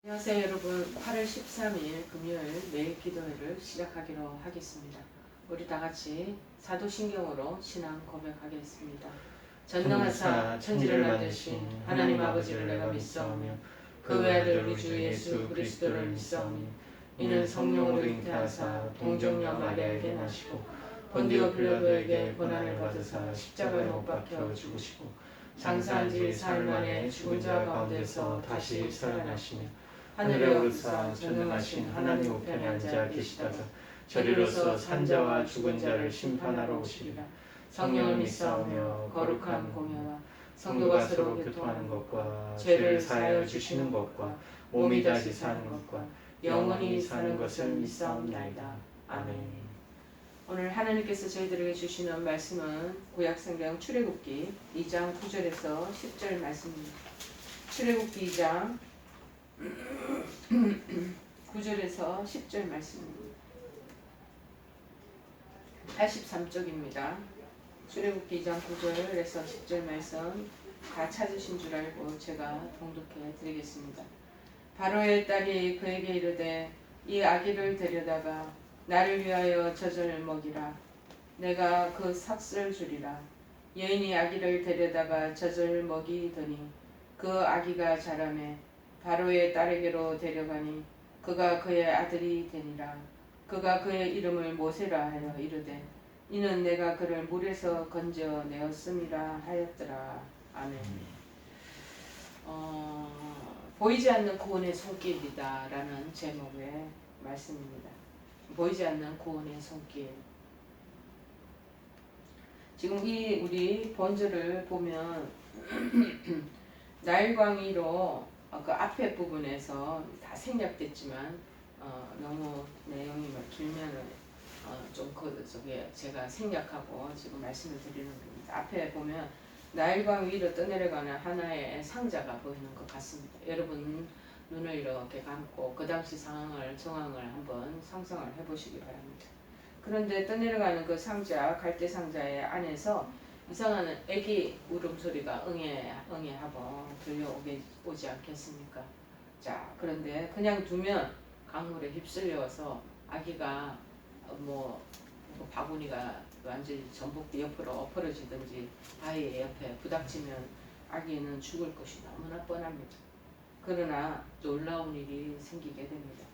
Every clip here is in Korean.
안녕하세요 여러분. 8월 13일 금요일 매일 기도회를 시작하기로 하겠습니다. 우리 다같이 사도신경으로 신앙 고백하겠습니다. 전능하사 천지를 만드신 하나님 아버지를 내가 믿사오며 그 외아들 우리 주 예수 그리스도를 믿사오니 이는 성령으로 잉태하사 동정녀 마리아에게 나시고 본디오 빌라도에게 고난을 받으사 십자가에 못 박혀 죽으시고 장사한 지 사흘 만에 죽은 자 가운데서 다시 살아나시며 하늘에 오르사 전능하신 하나님 우편에 앉아 계시다가 저리로서 산자와 죽은 자를 심판하러 오시리라. 성령을 믿사오며 거룩한 공예와 성도가 서로 교통하는 것과 죄를 사하여 주시는 것과 몸이 다시 사는 것과 영원히 사는 것을 믿사옵나이다. 아멘. 오늘 하나님께서 저희들에게 주시는 말씀은 구약성경 출애굽기 2장 9절에서 10절 말씀입니다. 출애굽기 2장 9절에서 10절 말씀입니다. 83쪽입니다. 출애굽기 2장 9절에서 10절 말씀 다 찾으신 줄 알고 제가 봉독해 드리겠습니다. 바로의 딸이 그에게 이르되 이 아기를 데려다가 나를 위하여 젖을 먹이라. 내가 그 삭슬 주리라. 여인이 아기를 데려다가 젖을 먹이더니 그 아기가 자라매 바로의 딸에게로 데려가니 그가 그의 아들이 되니라. 그가 그의 이름을 모세라 하여 이르되 이는 내가 그를 물에서 건져내었음이라 하였더라. 아멘. 보이지 않는 구원의 손길이다 라는 제목의 말씀입니다. 보이지 않는 구원의 손길. 지금 이 우리 본절을 보면 나일광이로 그 앞에 부분에서 다 생략됐지만 너무 내용이 길면은 좀 저게 제가 생략하고 지금 말씀을 드리는 겁니다. 앞에 보면 나일강 위로 떠내려가는 하나의 상자가 보이는 것 같습니다. 여러분 눈을 이렇게 감고 그 당시 정황을 한번 상상을 해보시기 바랍니다. 그런데 떠내려가는 그 상자, 갈대 상자의 안에서 이상한 애기 울음소리가 응애하고 들려오지 않겠습니까? 자, 그런데 그냥 두면 강물에 휩쓸려서 아기가 바구니가 완전히 전복대 옆으로 엎어지든지 바위 옆에 부닥치면 아기는 죽을 것이 너무나 뻔합니다. 그러나 놀라운 일이 생기게 됩니다.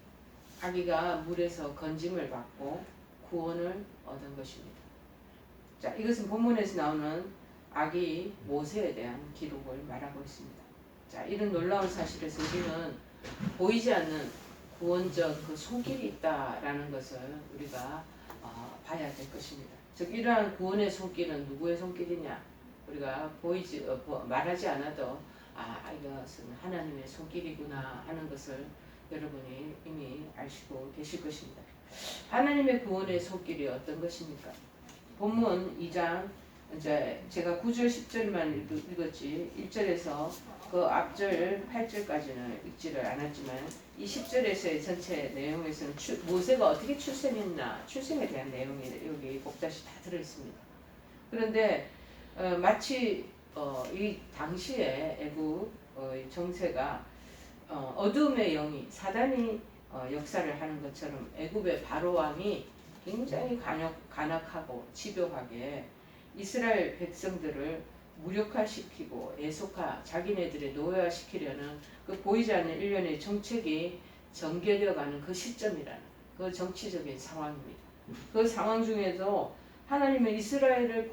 아기가 물에서 건짐을 받고 구원을 얻은 것입니다. 자, 이것은 본문에서 나오는 아기 모세에 대한 기록을 말하고 있습니다. 자, 이런 놀라운 사실에서 우리는 보이지 않는 구원적 그 손길이 있다라는 것을 우리가 봐야 될 것입니다. 즉 이러한 구원의 손길은 누구의 손길이냐? 우리가 말하지 않아도 이것은 하나님의 손길이구나 하는 것을 여러분이 이미 아시고 계실 것입니다. 하나님의 구원의 손길이 어떤 것입니까? 본문 2장 이제 제가 9절 10절만 읽었지 1절에서 그 앞절 8절까지는 읽지를 않았지만 이 10절에서의 전체 내용에서는 모세가 어떻게 출생했나 출생에 대한 내용이 여기 복다시 다 들어있습니다. 그런데 마치 이 당시에 애굽 정세가 어둠의 영이 사단이 역사를 하는 것처럼 애굽의 바로 왕이 굉장히 간악하고 집요하게 이스라엘 백성들을 무력화시키고 자기네들의 노예화시키려는 그 보이지 않는 일련의 정책이 전개되어가는 그 시점이라는 그 정치적인 상황입니다. 그 상황 중에도 하나님은 이스라엘을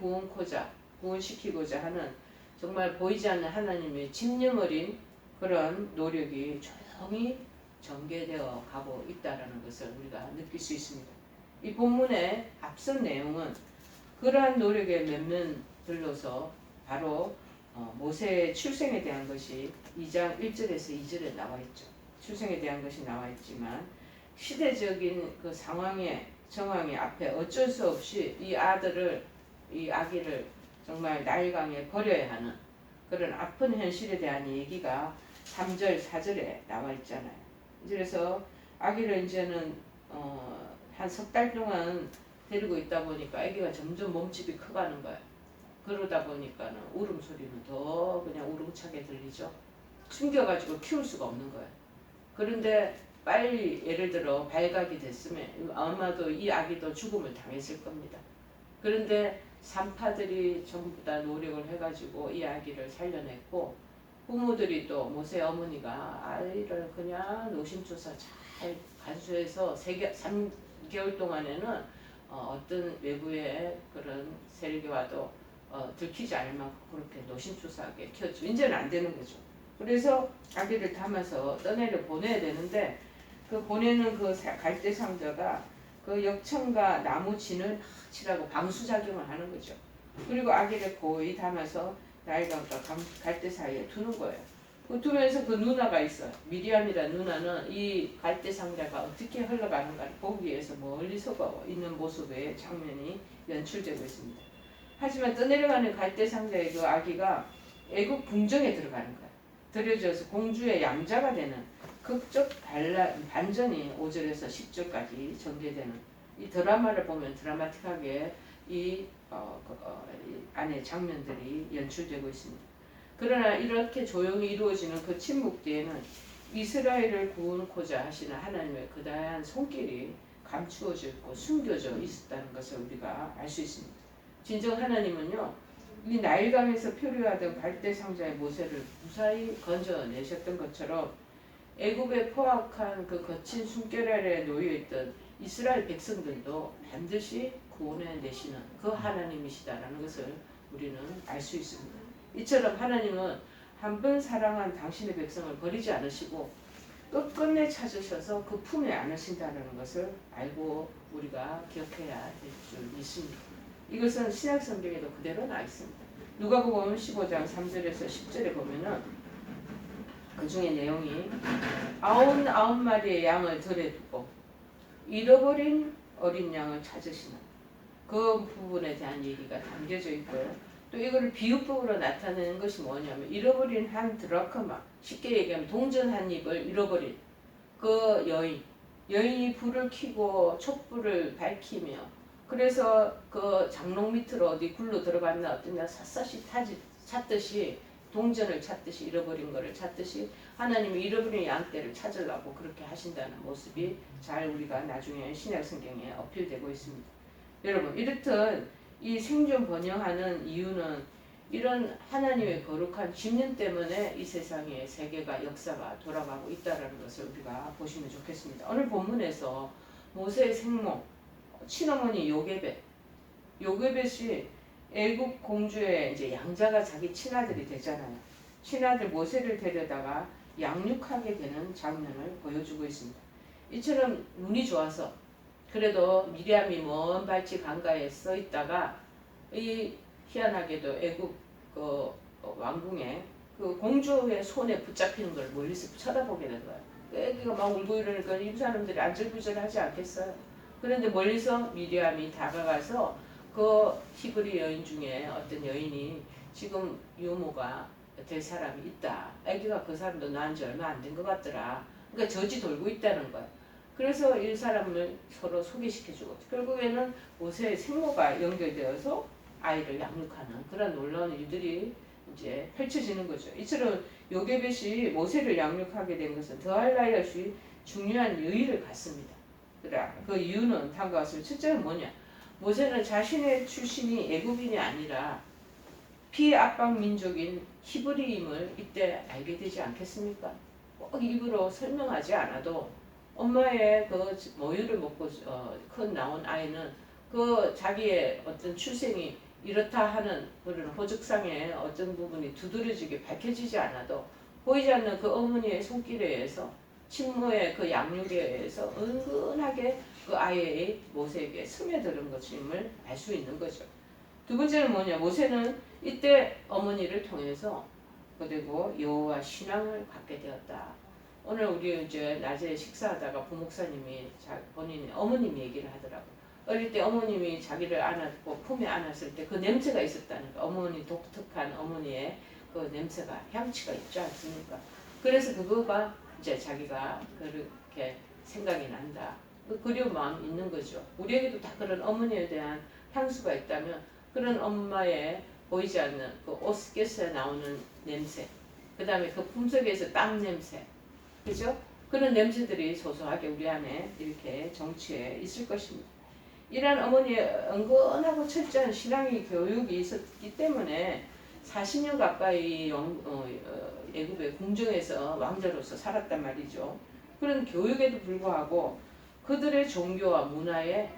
구원시키고자 하는 정말 보이지 않는 하나님의 집념 어린 그런 노력이 조용히 전개되어 가고 있다는 것을 우리가 느낄 수 있습니다. 이 본문의 앞선 내용은 그러한 노력의 면면들로서 바로 모세의 출생에 대한 것이 2장 1절에서 2절에 나와 있죠. 출생에 대한 것이 나와 있지만 시대적인 그 정황의 앞에 어쩔 수 없이 이 아기를 정말 나일강에 버려야 하는 그런 아픈 현실에 대한 얘기가 3절, 4절에 나와 있잖아요. 그래서 아기를 이제는 한 석 달 동안 데리고 있다 보니까 아기가 점점 몸집이 커가는 거예요. 그러다 보니까는 울음소리는 더 그냥 우렁차게 들리죠. 숨겨가지고 키울 수가 없는 거예요. 그런데 빨리 예를 들어 발각이 됐으면 아마도 이 아기도 죽음을 당했을 겁니다. 그런데 산파들이 전부 다 노력을 해가지고 이 아기를 살려냈고 부모들이 또 모세 어머니가 아이를 그냥 노심초사 잘 간수해서 3개월 동안에는 어떤 외부의 그런 세력이 와도 들키지 않을 만큼 그렇게 노심초사하게 키웠죠. 이제는 안 되는 거죠. 그래서 아기를 담아서 떠내려 보내야 되는데 그 보내는 그 갈대 상자가 그 역청과 나무 진을 칠하고 방수작용을 하는 거죠. 그리고 아기를 고이 담아서 나일강과 갈대 사이에 두는 거예요. 그 두면서 그 누나가 있어요. 미리암이라는 누나는 이 갈대 상자가 어떻게 흘러가는가를 보기 위해서 멀리서 있는 모습의 장면이 연출되고 있습니다. 하지만 떠내려가는 갈대 상자의 그 아기가 애국 궁정에 들어가는 거예요. 들여져서 공주의 양자가 되는 극적 반전이 5절에서 10절까지 전개되는 이 드라마를 보면 드라마틱하게 이 안에 장면들이 연출되고 있습니다. 그러나 이렇게 조용히 이루어지는 그 침묵 뒤에는 이스라엘을 구원코자 하시는 하나님의 그다한 손길이 감추어져 있고 숨겨져 있었다는 것을 우리가 알 수 있습니다. 진정 하나님은요, 이 나일강에서 표류하던 갈대 상자의 모세를 무사히 건져내셨던 것처럼 애굽에 포악한 그 거친 숨결 아래 놓여있던 이스라엘 백성들도 반드시 구원해내시는 그 하나님이시다라는 것을 우리는 알 수 있습니다. 이처럼 하나님은 한 번 사랑한 당신의 백성을 버리지 않으시고 끝끝내 찾으셔서 그 품에 안으신다는 것을 알고 우리가 기억해야 될 줄 믿습니다. 이것은 신약 성경에도 그대로 나와 있습니다. 누가복음 15장 3절에서 10절에 보면은 그 중에 내용이 99마리의 양을 들에 두고 잃어버린 어린 양을 찾으시는 그 부분에 대한 얘기가 담겨져 있고요. 또 이거를 비유법으로 나타내는 것이 뭐냐면 잃어버린 한 드라크마, 쉽게 얘기하면 동전 한 입을 잃어버린 그 여인이 불을 켜고 촛불을 밝히며 그래서 그 장롱 밑으로 어디 굴러 들어갔나 어떠냐 샅샅이 찾듯이 동전을 찾듯이 잃어버린 것을 찾듯이 하나님이 잃어버린 양떼를 찾으려고 그렇게 하신다는 모습이 잘 우리가 나중에 신약 성경에 어필되고 있습니다. 여러분 이렇듯 이 생존 번영하는 이유는 이런 하나님의 거룩한 집념 때문에 이 세상의 세계가 역사가 돌아가고 있다는 것을 우리가 보시면 좋겠습니다. 오늘 본문에서 모세의 생모 친어머니 요게벳이 애굽 공주의 이제 양자가 자기 친아들이 되잖아요. 친아들 모세를 데려다가 양육하게 되는 장면을 보여주고 있습니다. 이처럼 운이 좋아서 그래도 미리암이 먼 발치 강가에 서 있다가 이 희한하게도 애굽 그 왕궁의 그 공주의 손에 붙잡히는 걸 멀리서 쳐다보게 된 거예요. 애기가 막 울고 이러니까 이 사람들이 안절부절하지 않겠어요. 그런데 멀리서 미리암이 다가가서 그 히브리 여인 중에 어떤 여인이 지금 유모가 될 사람이 있다. 아기가 그 사람도 낳은 지 얼마 안 된 것 같더라. 그러니까 저지 돌고 있다는 거야. 그래서 이 사람을 서로 소개시켜주고 결국에는 모세의 생모가 연결되어서 아이를 양육하는 그런 놀라운 일들이 이제 펼쳐지는 거죠. 이처럼 요게벳이 모세를 양육하게 된 것은 더할 나위 없이 중요한 의의를 갖습니다. 그 이유는 다음과 같습니다. 첫째는 뭐냐? 모세는 자신의 출신이 애굽인이 아니라 피압박 민족인 히브리임을 이때 알게 되지 않겠습니까? 꼭 입으로 설명하지 않아도 엄마의 그 모유를 먹고 나온 아이는 그 자기의 어떤 출생이 이렇다 하는 그런 호적상의 어떤 부분이 두드러지게 밝혀지지 않아도 보이지 않는 그 어머니의 손길에 의해서 친모의 그 양육에 의해서 은근하게 그 아이의 모세에게 스며드는 것임을 알 수 있는 거죠. 두 번째는 뭐냐? 모세는 이때 어머니를 통해서 그리고 여호와 신앙을 갖게 되었다. 오늘 우리 이제 낮에 식사하다가 부목사님이 본인의 어머님 얘기를 하더라고요. 어릴 때 어머님이 자기를 안았고 품에 안았을 때 그 냄새가 있었다는 거. 어머니 독특한 어머니의 그 냄새가 향취가 있지 않습니까? 그래서 그거가 이제 자기가 그렇게 생각이 난다. 그 그리운 마음이 있는 거죠. 우리에게도 다 그런 어머니에 대한 향수가 있다면 그런 엄마의 보이지 않는 그 옷깃에 나오는 냄새, 그 다음에 그 품속에서 땀 냄새, 그죠? 그런 냄새들이 소소하게 우리 안에 이렇게 정치에 있을 것입니다. 이런 어머니의 은근하고 철저한 신앙의 교육이 있었기 때문에 40년 가까이 애굽의 궁정에서 왕자로서 살았단 말이죠. 그런 교육에도 불구하고 그들의 종교와 문화에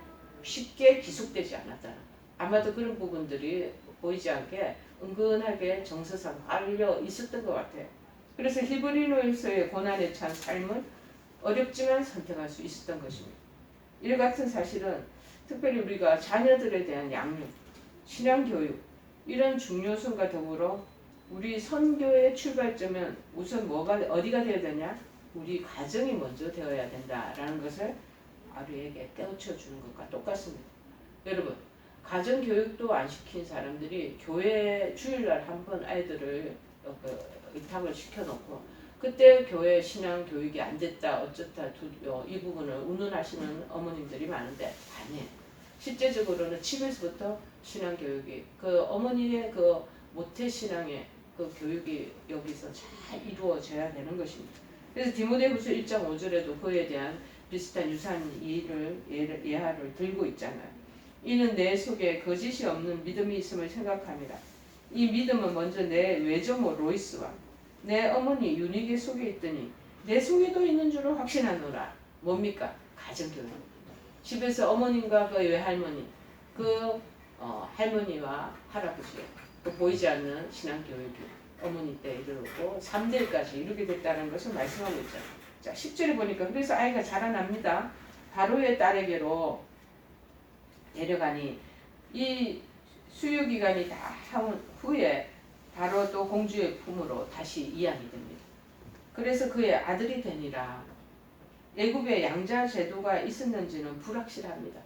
쉽게 기속되지 않았다. 아마도 그런 부분들이 보이지 않게 은근하게 정서상 알려 있었던 것 같아요. 그래서 히브리노에서의 고난에 찬 삶은 어렵지만 선택할 수 있었던 것입니다. 이와 같은 사실은 특별히 우리가 자녀들에 대한 양육, 신앙교육 이런 중요성과 더불어 우리 선교의 출발점은 우선 어디가 되어야 되냐? 우리 가정이 먼저 되어야 된다라는 것을 아이에게 깨우쳐 주는 것과 똑같습니다. 여러분, 가정교육도 안 시킨 사람들이 교회 주일날 한 번 아이들을 의탁을 시켜놓고 그때 교회 신앙 교육이 안 됐다 어쩌다 이 부분을 운운하시는 어머님들이 많은데 아니에요. 실제적으로는 집에서부터 신앙 교육이 그 어머니의 그 모태 신앙의 그 교육이 여기서 잘 이루어져야 되는 것입니다. 그래서 디모데후서 1장 5절에도 그에 대한 비슷한 유사한 예화를 들고 있잖아요. 이는 내 속에 거짓이 없는 믿음이 있음을 생각합니다. 이 믿음은 먼저 내 외조모 로이스와 내 어머니 유니게 속에 있더니 내 속에도 있는 줄을 확신하노라. 뭡니까? 가정교육. 집에서 어머님과 그 외할머니, 할머니와 할아버지, 보이지 않는 신앙교육이 어머니 때 이르고 3대까지 이루게 됐다는 것을 말씀하고 있잖아요. 자, 10절에 보니까 그래서 아이가 자라납니다. 바로의 딸에게로 데려가니 이 수유기간이 다 한 후에 바로 또 공주의 품으로 다시 이양이 됩니다. 그래서 그의 아들이 되니라. 애굽에 양자 제도가 있었는지는 불확실합니다.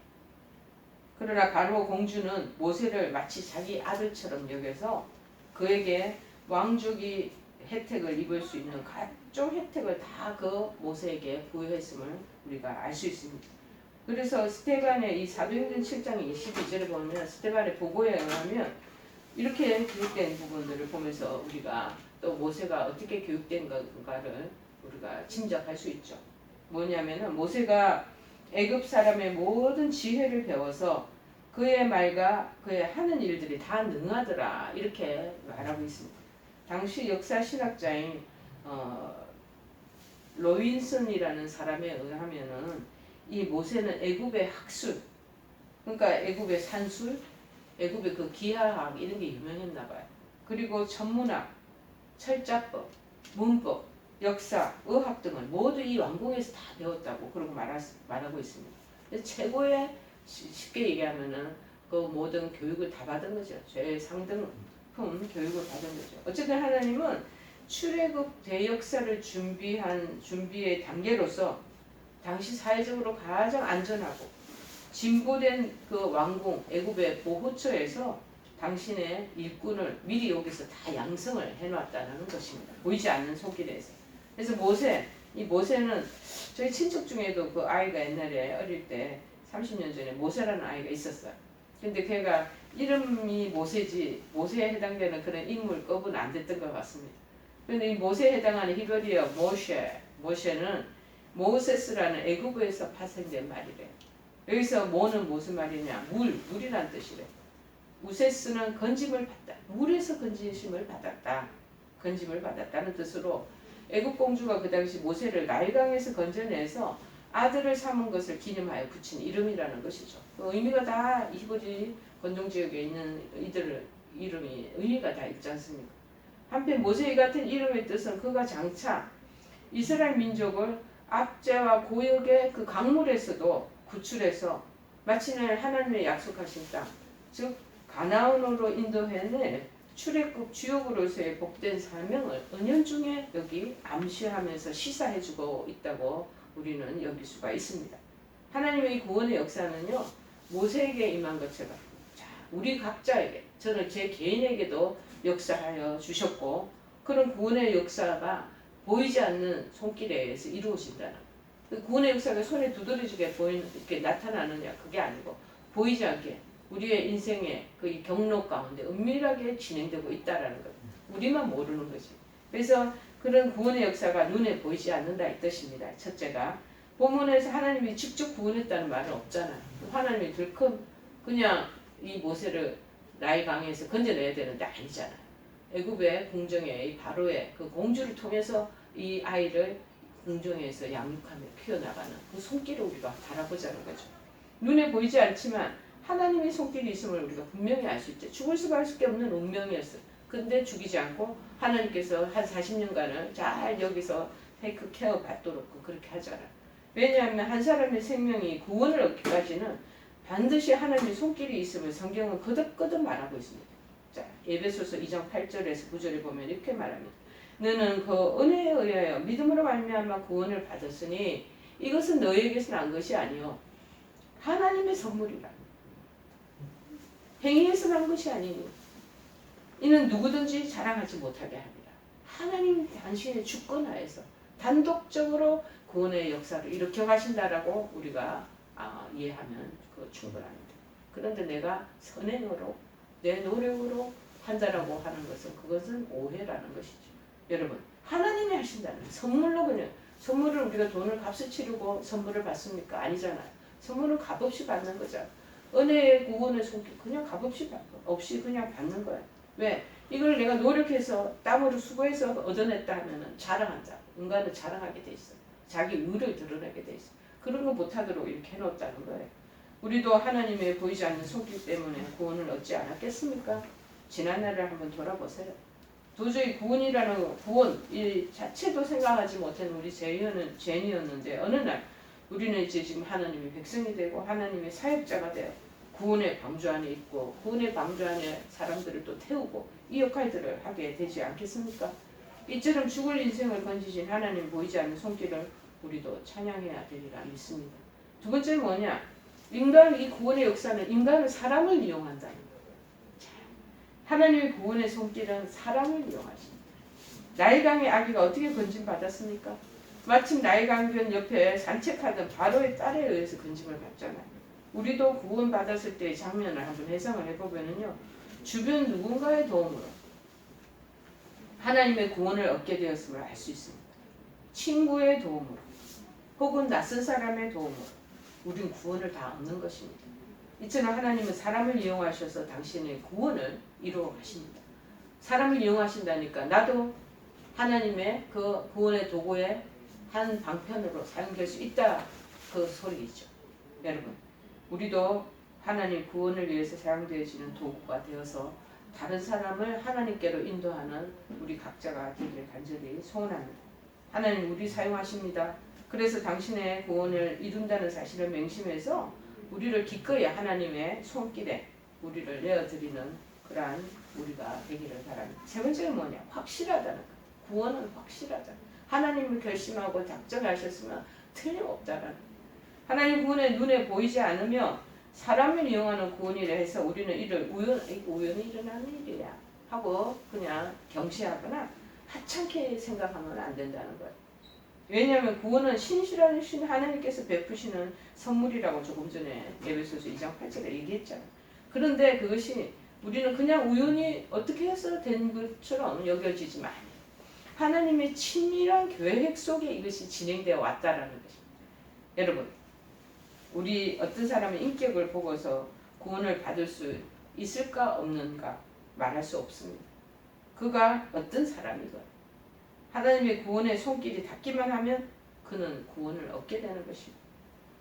그러나 바로 공주는 모세를 마치 자기 아들처럼 여겨서 그에게 왕족이 혜택을 입을 수 있는 각종 혜택을 다 그 모세에게 부여했음을 우리가 알 수 있습니다. 그래서 스데반의 이 사도행전 7장 22절에 보면 스데반의 보고에 의하면 이렇게 기록된 부분들을 보면서 우리가 또 모세가 어떻게 교육된가를 우리가 짐작할 수 있죠. 뭐냐면은 모세가 애굽 사람의 모든 지혜를 배워서 그의 말과 그의 하는 일들이 다 능하더라 이렇게 말하고 있습니다. 당시 역사 신학자인 로윈슨이라는 사람에 의하면은 이 모세는 애굽의 학술, 그러니까 애굽의 산술, 애굽의 그 기하학 이런 게 유명했나 봐요. 그리고 천문학, 철자법, 문법, 역사, 의학 등을 모두 이 왕궁에서 다 배웠다고 그러고 말하고 있습니다. 최고의 쉽게 얘기하면은 그 모든 교육을 다 받은 거죠. 제일 상등품 교육을 받은 거죠. 어쨌든 하나님은 출애굽 대역사를 준비의 단계로서 당시 사회적으로 가장 안전하고 진보된 그 왕궁 애굽의 보호처에서 당신의 일꾼을 미리 여기서 다 양성을 해놨다는 것입니다. 보이지 않는 손길에서. 그래서 이 모세는 저희 친척 중에도 그 아이가 옛날에 어릴 때 30년 전에 모세라는 아이가 있었어요. 근데 걔가 이름이 모세지 모세에 해당되는 그런 인물 급은 안 됐던 것 같습니다. 그런데 이 모세에 해당하는 히브리어 모셰는 모세스라는 애굽에서 파생된 말이래요. 여기서 모는 무슨 말이냐? 물이란 뜻이래. 우세스는 건짐을 받다. 물에서 건짐을 받았다. 건짐을 받았다는 뜻으로 애굽 공주가 그 당시 모세를 나일강에서 건져내서 아들을 삼은 것을 기념하여 붙인 이름이라는 것이죠. 그 의미가 다 히브리 건종 지역에 있는 이들의 이름이 의미가 다 있지 않습니까? 한편 모세 같은 이름의 뜻은 그가 장차 이스라엘 민족을 압제와 고역의 그 강물에서도 구출해서 마침내 하나님의 약속하신 땅, 즉 가나안으로 인도해낼 출애굽 주역으로서의 복된 사명을 은연중에 여기 암시하면서 시사해주고 있다고 우리는 여길 수가 있습니다. 하나님의 이 구원의 역사는요 모세에게 임한 것처럼 우리 각자에게 저는 제 개인에게도 역사하여 주셨고 그런 구원의 역사가 보이지 않는 손길에 의해서 이루어진다는 그 구원의 역사가 손에 두드러지게 이렇게 나타나느냐 그게 아니고 보이지 않게 우리의 인생의 그 경로 가운데 은밀하게 진행되고 있다라는 것. 우리만 모르는 거지. 그래서 그런 구원의 역사가 눈에 보이지 않는다 이 뜻입니다. 첫째가 본문에서 하나님이 직접 구원했다는 말은 없잖아요. 하나님이 들큼 그냥 이 모세를 나일 강에서 건져내야 되는데 아니잖아요. 애굽의 궁정의 이 바로의 그 공주를 통해서 이 아이를 궁정에서 양육하며 키워나가는 그 손길을 우리가 바라보자는 거죠. 눈에 보이지 않지만 하나님의 손길이 있음을 우리가 분명히 알 수 있죠. 죽을 수밖에 없는 운명이었어요. 근데 죽이지 않고 하나님께서 한 40년간을 잘 여기서 테이크 케어 받도록 그렇게 하잖아요. 왜냐하면 한 사람의 생명이 구원을 얻기까지는 반드시 하나님의 손길이 있음을 성경은 거듭거듭 말하고 있습니다. 자, 에베소서 2장 8절에서 9절에 보면 이렇게 말합니다. 너는 그 은혜에 의하여 믿음으로 말미암아 구원을 받았으니 이것은 너희에게서 난 것이 아니요 하나님의 선물이라. 행위에서 난 것이 아니니 이는 누구든지 자랑하지 못하게 합니다. 하나님 당신의 주권하에서 단독적으로 구원의 역사를 일으켜 가신다라고 우리가 이해하면 충분합니다. 그런데 내가 선행으로 내 노력으로 한다라고 하는 것은 그것은 오해라는 것이죠. 여러분 하나님이 하신다는 선물로 그냥 선물을 우리가 돈을 값을 치르고 선물을 받습니까? 아니잖아요. 선물은 값없이 받는 거죠. 은혜의 구원의 손길 그냥 값없이 없이 그냥 받는 거예요. 왜? 이걸 내가 노력해서 땀으로 수고해서 얻어냈다 하면 자랑한다. 인간은 자랑하게 돼 있어. 자기 의를 드러내게 돼 있어. 그런 거 못하도록 이렇게 해놓았다는 거예요. 우리도 하나님의 보이지 않는 손길 때문에 구원을 얻지 않았겠습니까? 지난날을 한번 돌아보세요. 도저히 구원이라는 구원 이 자체도 생각하지 못한 우리 죄인이었는데 어느 날 우리는 이제 지금 하나님의 백성이 되고 하나님의 사역자가 되어 구원의 방주 안에 있고 구원의 방주 안에 사람들을 또 태우고 이 역할들을 하게 되지 않겠습니까? 이처럼 죽을 인생을 건지신 하나님 보이지 않는 손길을 우리도 찬양해야 되리라 믿습니다. 두 번째 뭐냐? 인간 이 구원의 역사는 인간은 사람을 이용한다는 거예요. 하나님의 구원의 손길은 사람을 이용하십니다. 나일강의 아기가 어떻게 건짐받았습니까? 마침 나일강변 옆에 산책하던 바로의 딸에 의해서 건짐을 받잖아요. 우리도 구원받았을 때의 장면을 한번 해상을 해보면요. 주변 누군가의 도움으로 하나님의 구원을 얻게 되었음을 알 수 있습니다. 친구의 도움으로 혹은 낯선 사람의 도움으로 우린 구원을 다 얻는 것입니다. 이처럼 하나님은 사람을 이용하셔서 당신의 구원을 이루어 가십니다. 사람을 이용하신다니까 나도 하나님의 그 구원의 도구의 한 방편으로 사용될 수 있다 그 소리이죠. 여러분 우리도 하나님 구원을 위해서 사용되어지는 도구가 되어서 다른 사람을 하나님께로 인도하는 우리 각자가 되기를 간절히 소원합니다. 하나님 우리 사용하십니다. 그래서 당신의 구원을 이룬다는 사실을 맹심해서 우리를 기꺼이 하나님의 손길에 우리를 내어드리는 그러한 우리가 되기를 바랍니다. 세 번째는 뭐냐? 확실하다는 것. 구원은 확실하다. 하나님을 결심하고 작정하셨으면 틀림없다라는 것. 하나님 구원의 눈에 보이지 않으며 사람을 이용하는 구원이라 해서 우리는 이를 우연히 일어나는 일이야 하고 그냥 경시하거나 하찮게 생각하면 안 된다는 거예요. 왜냐하면 구원은 신실하신 하나님께서 베푸시는 선물이라고 조금 전에 에베소서 2장 8절에 얘기했잖아요. 그런데 그것이 우리는 그냥 우연히 어떻게 해서 된 것처럼 여겨지지만 하나님의 친밀한 계획 속에 이것이 진행되어 왔다라는 것입니다. 여러분 우리 어떤 사람의 인격을 보고서 구원을 받을 수 있을까 없는가 말할 수 없습니다. 그가 어떤 사람이건 하나님의 구원의 손길이 닿기만 하면 그는 구원을 얻게 되는 것입니다.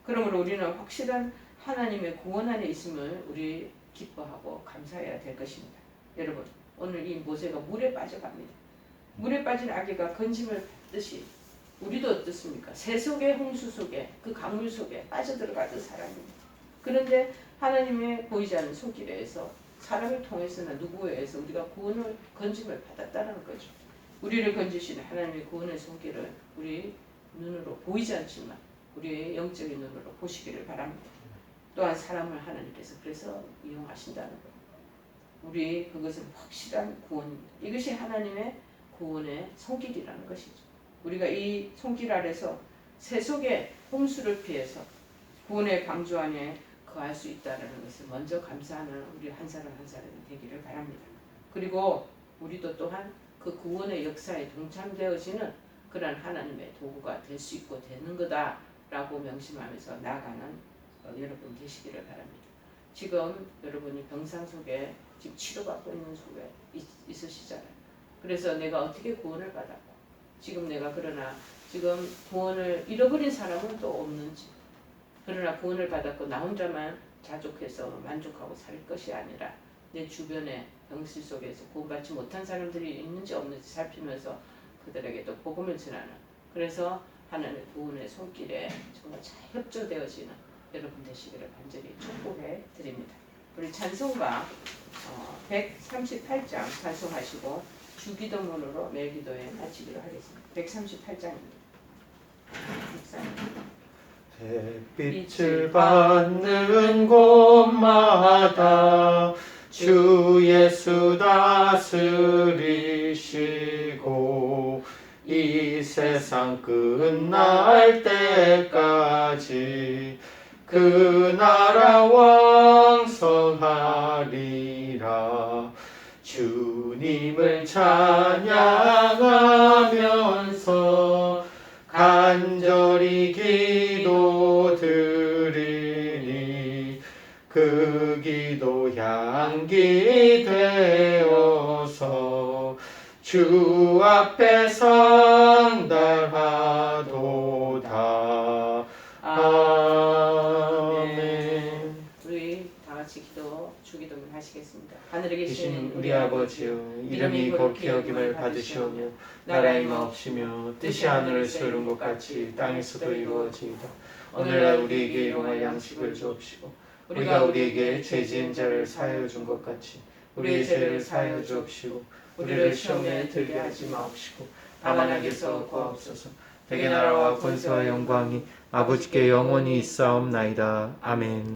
그러므로 우리는 확실한 하나님의 구원 안에 있음을 우리 기뻐하고 감사해야 될 것입니다. 여러분 오늘 이 모세가 물에 빠져갑니다. 물에 빠진 아기가 건짐을 받듯이 우리도 어떻습니까? 새 속에 홍수 속에 그 강물 속에 빠져들어가던 사람입니다. 그런데 하나님의 보이지 않는 손길에 의해서 사람을 통해서나 누구에 의해서 우리가 구원을 건짐을 받았다는 거죠. 우리를 건지시는 하나님의 구원의 손길을 우리 눈으로 보이지 않지만 우리의 영적인 눈으로 보시기를 바랍니다. 또한 사람을 하나님께서 그래서 이용하신다는 것. 우리 그것은 확실한 구원입니다. 이것이 하나님의 구원의 손길이라는 것이죠. 우리가 이 손길 아래서 새 속에 홍수를 피해서 구원의 방주 안에 거할 수 있다는 것을 먼저 감사하는 우리 한 사람 한 사람이 되기를 바랍니다. 그리고 우리도 또한 그 구원의 역사에 동참되어지는 그런 하나님의 도구가 될 수 있고 되는 거다라고 명심하면서 나아가는 여러분 되시기를 바랍니다. 지금 여러분이 병상 속에 지금 치료받고 있는 속에 있으시잖아요. 그래서 내가 어떻게 구원을 받았고 지금 내가 그러나 지금 구원을 잃어버린 사람은 또 없는지, 그러나 구원을 받았고 나 혼자만 자족해서 만족하고 살 것이 아니라 내 주변에 병실 속에서 구원받지 못한 사람들이 있는지 없는지 살피면서 그들에게도 복음을 전하는, 그래서 하나님의 구원의 손길에 정말 잘 협조되어지는 여러분 되시기를 간절히 축복해 드립니다. 우리 찬송가 138장 찬송하시고 주기도문으로 매일 기도에 마치기로 하겠습니다. 138장입니다. 빛을 받는 곳마다 주 예수 다스리시고 이 세상 끝날 때까지 그 나라 왕성하리라. 주님을 찬양하면서 간절히 기도드리니 그 기도 향기 되어서 주 앞에 상달하도다. 아멘. 우리 다 같이 주기도문 하시겠습니다. 하늘에 계신 우리 아버지여, 이름이 거룩히 여김을 받으시오며 나라의 마옵시며 뜻이 하늘에서 이룬 것 같이 땅에서도 이루어지이다. 오늘날 우리에게 일용할 양식을 주옵시고 우리가 우리에게 죄 지은 자를 사하여 준 것 같이 우리의 죄를 사하여 주옵시고 우리를 시험에 들게 하지 마옵시고 다만 악에서 구하옵소서. 대개 나라와 권세와 영광이 아버지께 영원히 있사옵나이다. 아멘.